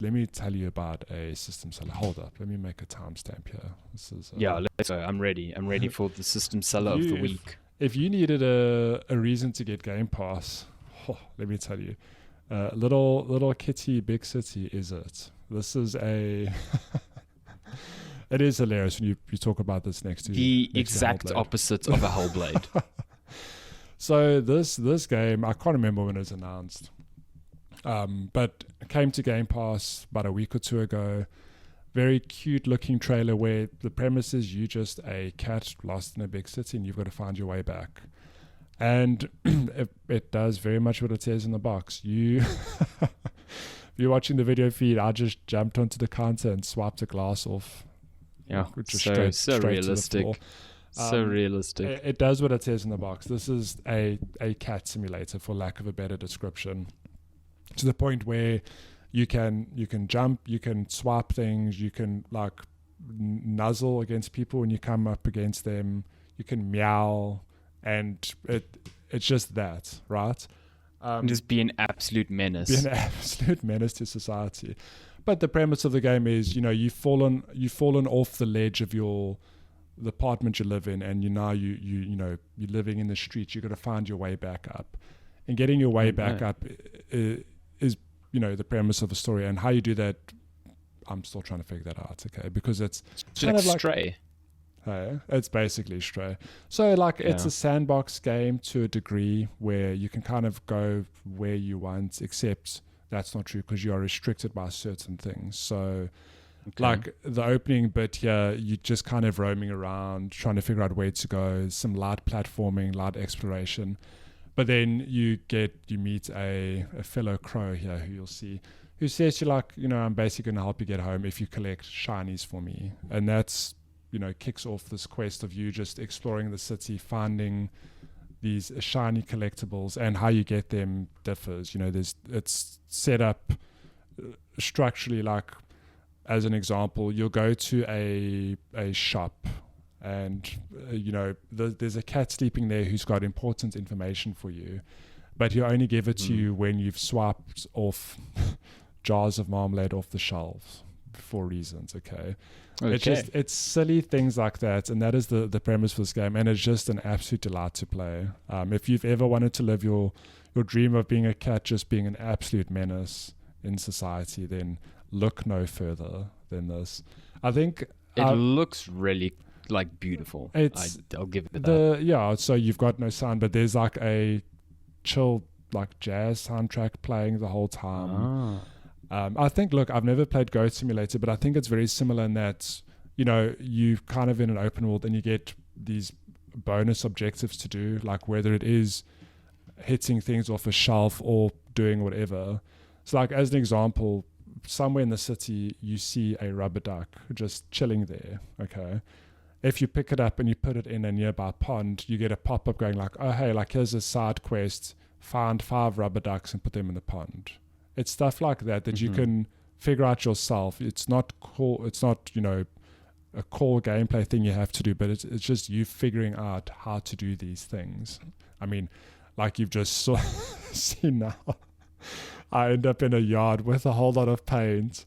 let me tell you about a system seller. Hold up, let me make a timestamp here. This is Yeah, let's go. I'm ready. I'm ready for the system seller of the week. If you needed a reason to get Game Pass, let me tell you, little kitty, big city is it. This is a... It is hilarious when you talk about this next to the exact opposite of a Hellblade. So this game, I can't remember when it was announced, but it came to Game Pass about a week or two ago. Very cute looking trailer where the premise is you just a cat lost in a big city and you've got to find your way back. And it does very much what it says in the box. If you're watching the video feed, I just jumped onto the counter and swiped a glass off. Yeah, so realistic. So realistic. It does what it says in the box. This is a cat simulator, for lack of a better description, to the point where you can jump, you can swipe things, you can like nuzzle against people when you come up against them, you can meow, and it's just that, right? Just be an absolute menace. Be an absolute menace to society. But the premise of the game is, you've fallen off the ledge of the apartment you live in, and you're living in the streets. You've got to find your way back up, and getting your way back up is the premise of the story. And how you do that, I'm still trying to figure that out. Okay, because it's kind of like Stray. It's basically Stray. So it's a sandbox game to a degree where you can kind of go where you want, except that's not true because you are restricted by certain things. So like the opening bit here, you're just kind of roaming around trying to figure out where to go, some light platforming, light exploration. But then you meet a fellow crow here who you'll see, who says to you, I'm basically going to help you get home if you collect shinies for me. And that's, kicks off this quest of you just exploring the city, finding these shiny collectibles, and how you get them differs. It's set up structurally like, as an example, you'll go to a shop and there's a cat sleeping there who's got important information for you, but he'll only give it to you when you've swiped off jars of marmalade off the shelves for reasons. Okay. It's silly things like that, and that is the premise for this game, and it's just an absolute delight to play. If you've ever wanted to live your dream of being a cat, just being an absolute menace in society, then look no further than this. I think it looks really beautiful. I'll give it that. So you've got no sound, but there's like a chill jazz soundtrack playing the whole time. I think, I've never played Goat Simulator, but I think it's very similar in that, you're kind of in an open world and you get these bonus objectives to do, like whether it is hitting things off a shelf or doing whatever. So as an example, somewhere in the city, you see a rubber duck just chilling there, okay? If you pick it up and you put it in a nearby pond, you get a pop-up going oh, hey, here's a side quest, find 5 rubber ducks and put them in the pond. It's stuff like that you can figure out yourself. It's not cool. It's not, a core gameplay thing you have to do, but it's just you figuring out how to do these things. I mean, you've just seen now, I end up in a yard with a whole lot of paint,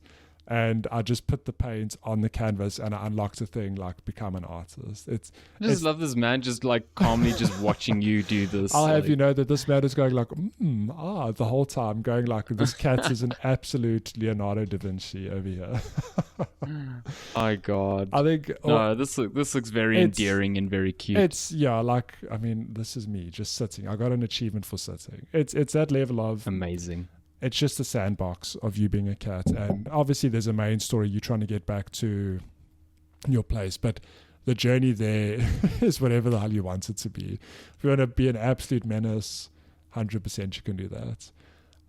and I just put the paint on the canvas and I unlocked a thing become an artist. I just love this man just calmly just watching you do this. I'll have you know that this man is going the whole time going this cat is an absolute Leonardo da Vinci over here. My God. I think this looks very endearing and very cute. It's this is me just sitting. I got an achievement for sitting. It's that level of amazing. It's just a sandbox of you being a cat, and obviously there's a main story. You're trying to get back to your place, but the journey there is whatever the hell you want it to be. If you want to be an absolute menace, 100% you can do that.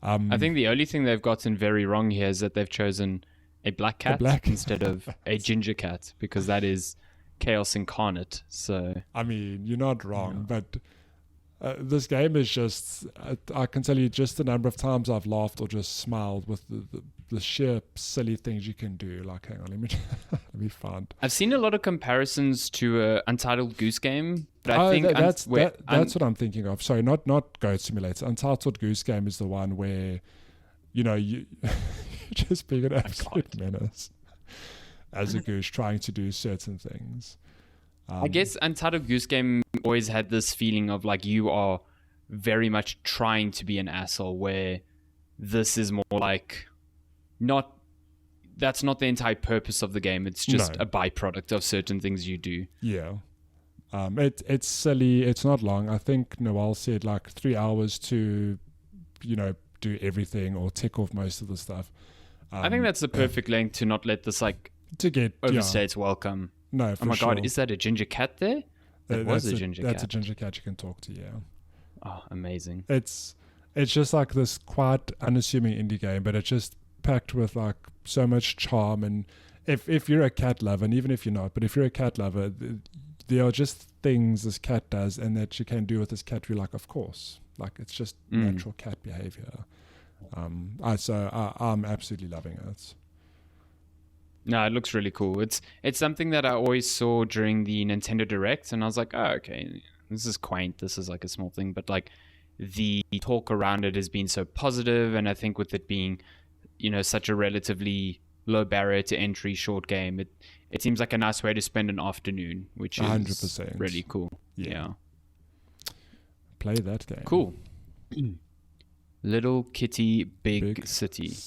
I think the only thing they've gotten very wrong here is that they've chosen a black cat instead of a ginger cat, because that is chaos incarnate. So I mean, you're not wrong, but this game is just, I can tell you just the number of times I've laughed or just smiled with the sheer silly things you can do. Hang on, let me find. I've seen a lot of comparisons to Untitled Goose Game, but I think that's what I'm thinking of. Sorry, not Goat Simulator. Untitled Goose Game is the one where, you're just being an absolute menace as a goose trying to do certain things. I guess Untitled Goose Game always had this feeling of like you are very much trying to be an asshole, where this is more like that's not the entire purpose of the game. It's just a byproduct of certain things you do. Yeah. It's silly. It's not long. I think Noel said like 3 hours to, do everything or tick off most of the stuff. I think that's the perfect length to not let this like to get overstay its welcome. No, for sure. God, is that a ginger cat there? That was a ginger cat. That's a ginger cat you can talk to, yeah. Oh, amazing. It's just like this quite unassuming indie game, but it's just packed with like so much charm. And if you're a cat lover, and even if you're not, but if you're a cat lover, there are just things this cat does and that you can do with this cat. You're like, of course. Like, it's just natural cat behavior. I'm absolutely loving it. No, it looks really cool. It's something that I always saw during the Nintendo Direct, and I was like, oh, okay, this is quaint. This is like a small thing, but like the talk around it has been so positive, and I think with it being, such a relatively low barrier to entry short game, it seems like a nice way to spend an afternoon, which is 100%. really cool. Yeah. Play that game. Cool. Little Kitty, Big City.